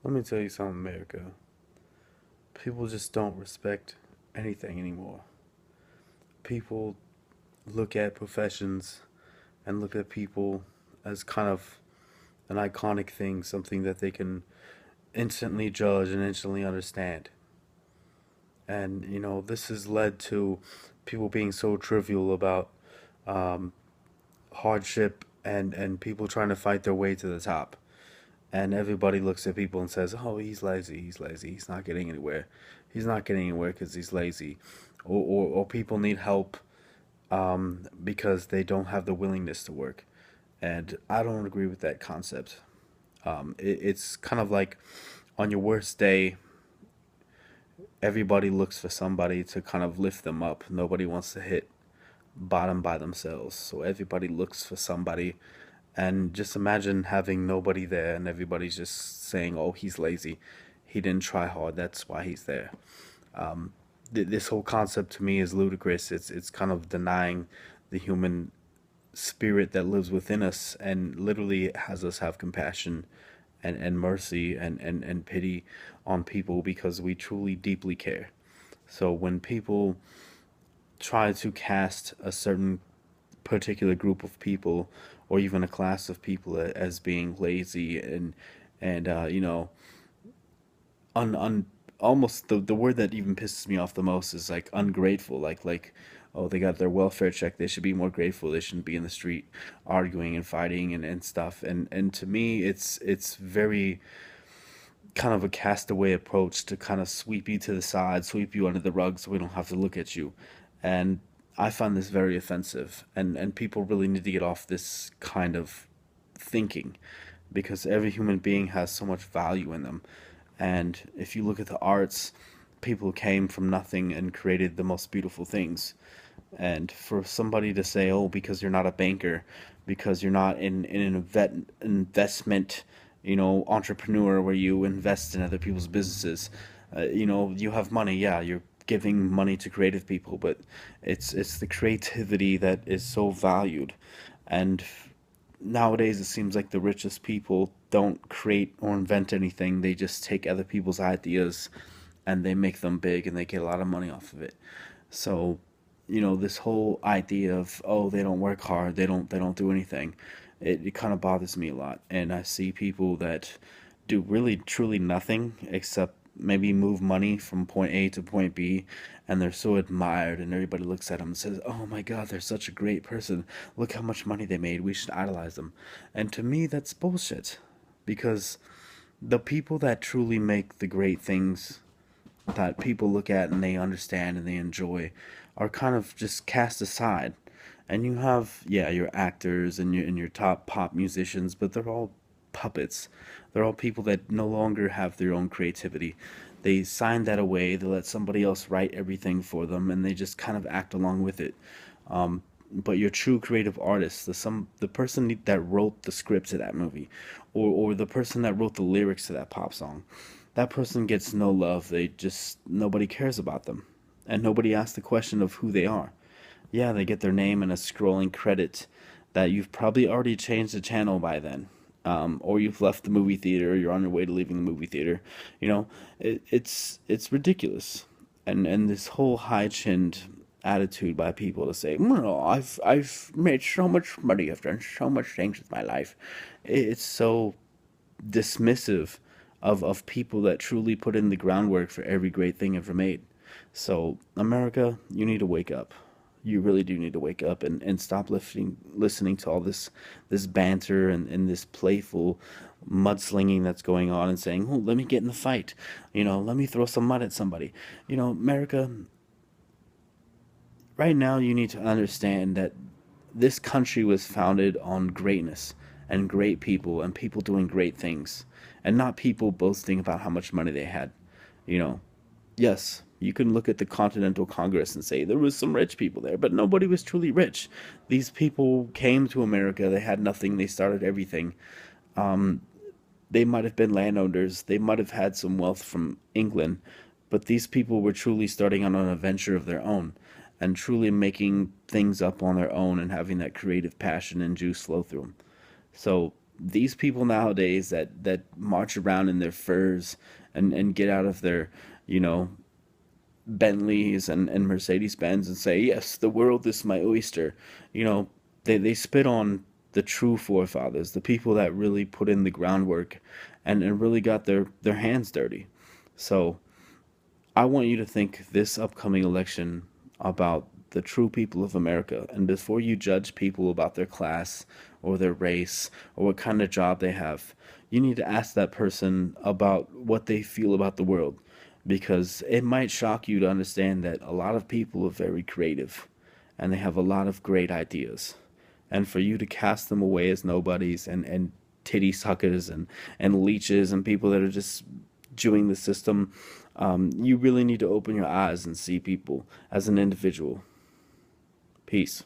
Let me tell you something, America. People just don't respect anything anymore. People look at professions and look at people as kind of an iconic thing, something that they can instantly judge and instantly understand. And, this has led to people being so trivial about um, hardship and people trying to fight their way to the top. And everybody looks at people and says, "Oh, he's lazy, he's not getting anywhere, he's not getting anywhere because he's lazy," or people need help because they don't have the willingness to work. And I don't agree with that concept. It's kind of like on your worst day, everybody looks for somebody to kind of lift them up. Nobody wants to hit bottom by themselves, so everybody looks for somebody. And just imagine having nobody there and everybody's just saying, "Oh, he's lazy. He didn't try hard. That's why he's there." This whole concept to me is ludicrous. It's kind of denying the human spirit that lives within us and literally has us have compassion and mercy and pity on people because we truly deeply care. So when people try to cast a certain particular group of people or even a class of people as being lazy and un almost the word that even pisses me off the most is like ungrateful, like oh, they got their welfare check, they should be more grateful, they shouldn't be in the street arguing and fighting and stuff. And to me it's very kind of a castaway approach to kind of sweep you to the side, sweep you under the rug so we don't have to look at you. And I find this very offensive, and people really need to get off this kind of thinking because every human being has so much value in them. And if you look at the arts, people came from nothing and created the most beautiful things. And for somebody to say, "Oh, because you're not a banker, because you're not in an investment, entrepreneur where you invest in other people's businesses, you have money, yeah, you're giving money to creative people, but it's the creativity that is so valued." And nowadays it seems like the richest people don't create or invent anything. They just take other people's ideas and they make them big and they get a lot of money off of it. So, this whole idea of, oh, they don't work hard, they don't do anything. It kind of bothers me a lot. And I see people that do really truly nothing except maybe move money from point A to point B, and they're so admired, and everybody looks at them and says, "Oh my God, they're such a great person. Look how much money they made. We should idolize them." And to me, that's bullshit, because the people that truly make the great things that people look at and they understand and they enjoy are kind of just cast aside. And you have, yeah, your actors and your top pop musicians, but they're all puppets. They're all people that no longer have their own creativity. They sign that away, they let somebody else write everything for them, and they just kind of act along with it. But your true creative artist, the person that wrote the script to that movie, or the person that wrote the lyrics to that pop song, that person gets no love. They just nobody cares about them, and nobody asks the question of who they are. Yeah, they get their name and a scrolling credit that you've probably already changed the channel by then. Or you've left the movie theater, or you're on your way to leaving the movie theater. It's ridiculous, and this whole high chinned attitude by people to say, "No, I've made so much money, I've done so much things with my life." It's so dismissive of people that truly put in the groundwork for every great thing ever made. So, America, you need to wake up. You really do need to wake up and stop listening to all this banter and this playful mudslinging that's going on and saying, "Oh, let me get in the fight. Let me throw some mud at somebody." America, right now you need to understand that this country was founded on greatness and great people and people doing great things and not people boasting about how much money they had. You know, yes, you can look at the Continental Congress and say there was some rich people there, but nobody was truly rich. These people came to America, they had nothing, they started everything. They might have been landowners, they might have had some wealth from England, but these people were truly starting on an adventure of their own and truly making things up on their own and having that creative passion and juice flow through them. So these people nowadays that march around in their furs and get out of their, you know, Bentleys and Mercedes Benz and say, yes, the world is my oyster. You know, they spit on the true forefathers, the people that really put in the groundwork and really got their hands dirty. So I want you to think this upcoming election about the true people of America. And before you judge people about their class or their race or what kind of job they have, you need to ask that person about what they feel about the world. Because it might shock you to understand that a lot of people are very creative and they have a lot of great ideas. And for you to cast them away as nobodies and titty suckers and leeches and people that are just chewing the system, you really need to open your eyes and see people as an individual. Peace.